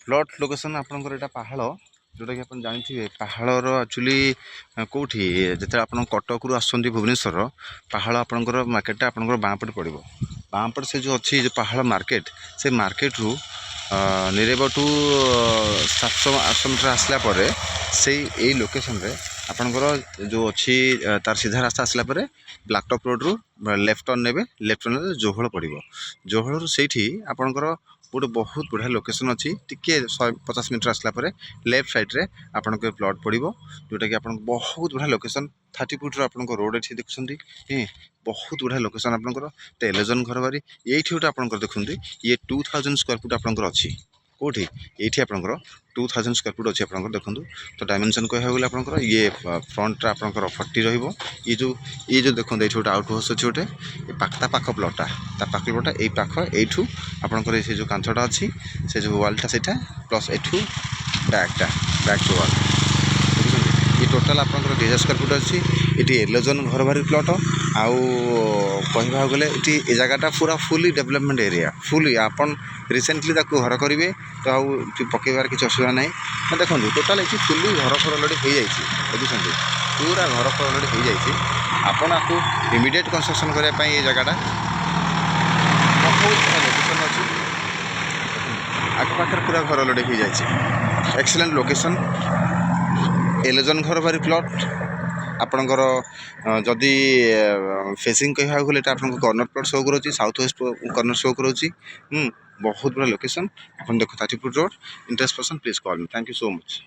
Plot location आपंकर यहाँ पहाड़ जोटा कि आप जानते पहाड़र एक्चुअली कौटी जिते आप कटक रू आसुँच भुवनेश्वर पहाड़ आपंकर मार्केटा आपंकर बाँपटे पड़ो बाँपटे से जो अच्छी जो पहाड़ मार्केट से मार्केट रू निरेब टू 700-800 मीटर आसला से यही लोकेशन रे आपंकर जो अच्छी तार सीधा रास्ता आसला ब्लैकटॉप रोड रू लेफ्ट टर्न ने लेफ्ट टर्न जोहल पड़ो जोहल से आपंकर गोटे बहुत बढ़िया लोकेशन अच्छी टिके 150 मीटर आसला लेफ्ट साइड्रे आपन प्लॉट पड़ो जोटा कि आप बहुत बढ़िया लोकेशन 30 फुट आप रोड ये देखुं बहुत बढ़िया लोकेशन आपंकर एलेजन घर बारी ये गोटे आप देखते ये 2000 स्क्वायर फुट आपंकर अच्छी कौटी ये आपंकर 2000 स्क्वायर फुट अच्छी आप देखूँ तो डायमेंशन कह गले आपंकर ये फ्रंट आपंकर 40 ये जो देखो ये गोटे आउट हाउस अच्छे गोटे पाख प्लॉटा पाख प्लॉटा यही पाख यू आपंकर से जो कांथटा अच्छी से जो वालटा से प्लस एठू बैक टू वाल ये टोटाल आपंकर 2000 स्क्वायर फुट अच्छी ये एलेजन घर बारी प्लॉट आउ कह गले ये जगटा पूरा फुली डेवलपमेंट एरिया फुली आपन रिसेंटली घर करेंगे तो आउ पकेबार किसी असुविधा ना देखो टोटाल ये फुली घर फर अलरेडी हो जाए बुझुं पूरा घर फर अलरेडी हो जाए आपन आपको इमिडिएट कंस्ट्रक्शन करने ये जगटा बहुत लोकेशन अच्छी आखपाखे पूरा घर अलरेडी हो जाए एक्सीलेंट लोकेशन एलेजन घर बारी प्लॉट आपणकर जदि फेसिंग कह गले आप कर्नर प्लॉट शो करोची साउथ वेस्ट कर्नर शो करोची बहुत बड़ा लोकेशन आप देखो 30 foot road interest person please call me thank you so much.